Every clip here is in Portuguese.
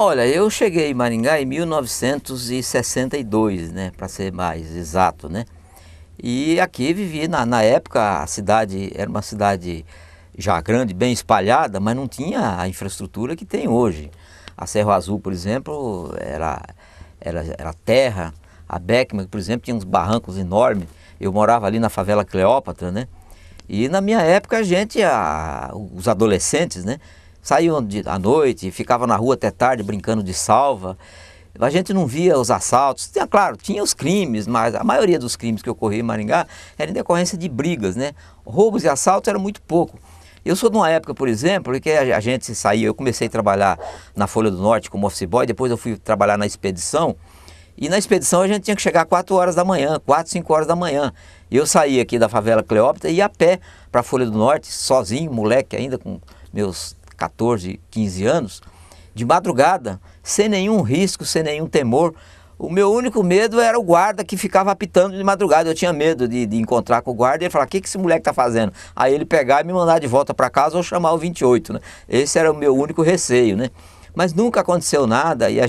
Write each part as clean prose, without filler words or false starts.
Olha, eu cheguei em Maringá em 1962, né, para ser mais exato, né? E aqui vivi, na época a cidade era uma cidade já grande, bem espalhada, mas não tinha a infraestrutura que tem hoje. A Cerro Azul, por exemplo, era terra. A Beckman, por exemplo, tinha uns barrancos enormes. Eu morava ali na favela Cleópatra, né? E na minha época os adolescentes, né, saíam à noite, ficavam na rua até tarde brincando de salva. A gente não via os assaltos. Claro, tinha os crimes, mas a maioria dos crimes que ocorriam em Maringá era em decorrência de brigas, né? Roubos e assaltos era muito pouco. Eu sou de uma época, por exemplo, que a gente saía, eu comecei a trabalhar na Folha do Norte como office boy, depois eu fui trabalhar na Expedição, e na Expedição a gente tinha que chegar 4 horas da manhã, 4, 5 horas da manhã. Eu saía aqui da favela Cleópatra e ia a pé para a Folha do Norte, sozinho, moleque ainda com meus 14, 15 anos, de madrugada, sem nenhum risco, sem nenhum temor. O meu único medo era o guarda que ficava apitando de madrugada. Eu tinha medo de encontrar com o guarda e ele falar: o que esse moleque está fazendo? Aí ele pegar e me mandar de volta para casa ou chamar o 28, né? Esse era o meu único receio, né? Mas nunca aconteceu nada. E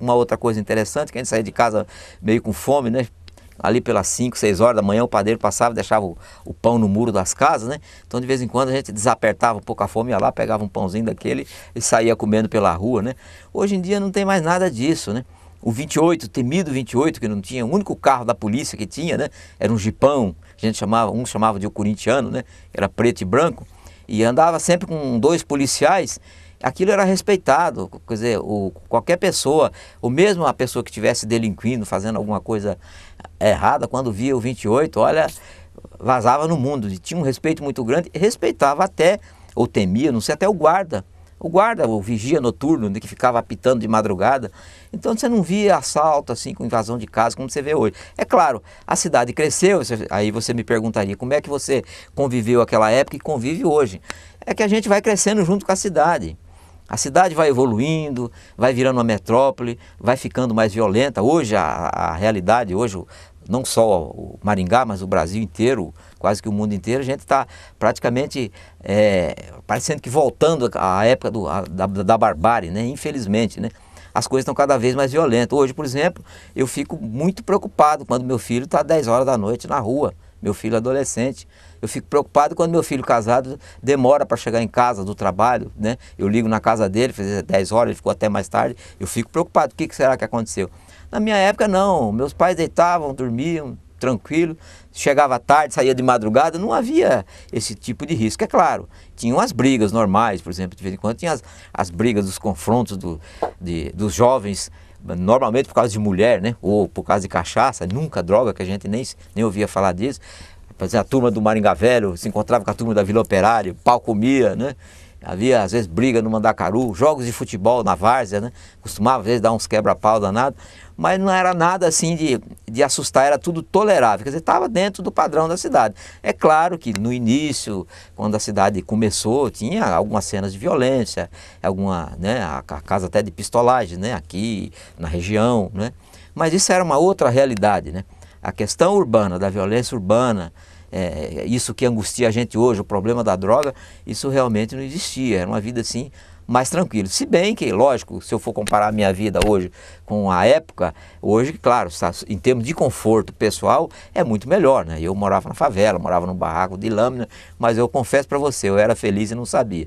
uma outra coisa interessante, que a gente saía de casa meio com fome, né? Ali pelas 5, 6 horas da manhã o padeiro passava e deixava o pão no muro das casas, né? Então de vez em quando a gente desapertava um pouco a fome, ia lá, pegava um pãozinho daquele e saía comendo pela rua, né? Hoje em dia não tem mais nada disso, né? O 28, o temido 28, que não tinha, o único carro da polícia que tinha, né? Era um jipão, uns chamavam de o corintiano, né? Era preto e branco, e andava sempre com 2 policiais. Aquilo era respeitado, quer dizer, qualquer pessoa, ou mesmo a pessoa que estivesse delinquindo, fazendo alguma coisa errada, quando via o 28, olha, vazava no mundo. E tinha um respeito muito grande, respeitava até, ou temia, não sei, até o guarda, o vigia noturno, que ficava apitando de madrugada. Então você não via assalto assim, com invasão de casa, como você vê hoje. É claro, a cidade cresceu, aí você me perguntaria, como é que você conviveu naquela época e convive hoje? É que a gente vai crescendo junto com a cidade. A cidade vai evoluindo, vai virando uma metrópole, vai ficando mais violenta. Hoje a realidade, hoje não só o Maringá, mas o Brasil inteiro, quase que o mundo inteiro, a gente está praticamente parecendo que voltando à época da barbárie, né? Infelizmente, né? As coisas estão cada vez mais violentas. Hoje, por exemplo, eu fico muito preocupado quando meu filho está 10 horas da noite na rua, meu filho adolescente. Eu fico preocupado quando meu filho casado demora para chegar em casa do trabalho, né? Eu ligo na casa dele, fez 10 horas, ele ficou até mais tarde. Eu fico preocupado, o que será que aconteceu? Na minha época não, meus pais deitavam, dormiam, tranquilo, chegava tarde, saía de madrugada, não havia esse tipo de risco. É claro, tinham as brigas normais, por exemplo, de vez em quando tinha as brigas, os confrontos dos jovens, normalmente por causa de mulher, né? Ou por causa de cachaça, nunca droga, que a gente nem ouvia falar disso. A turma do Maringá Velho se encontrava com a turma da Vila Operária, pau comia, né? Havia às vezes briga no Mandacaru, jogos de futebol na várzea, né? Costumava às vezes dar uns quebra-pau danados, mas não era nada assim de assustar, era tudo tolerável, quer dizer, estava dentro do padrão da cidade. É claro que no início, quando a cidade começou, tinha algumas cenas de violência, né? A casa até de pistolagem, né? Aqui na região, né? Mas isso era uma outra realidade, né? A questão urbana, da violência urbana, isso que angustia a gente hoje, o problema da droga, isso realmente não existia, era uma vida assim mais tranquila. Se bem que, lógico, se eu for comparar a minha vida hoje com a época, hoje, claro, em termos de conforto pessoal, é muito melhor, né? Eu morava na favela, morava num barraco de lâmina, mas eu confesso para você, eu era feliz e não sabia.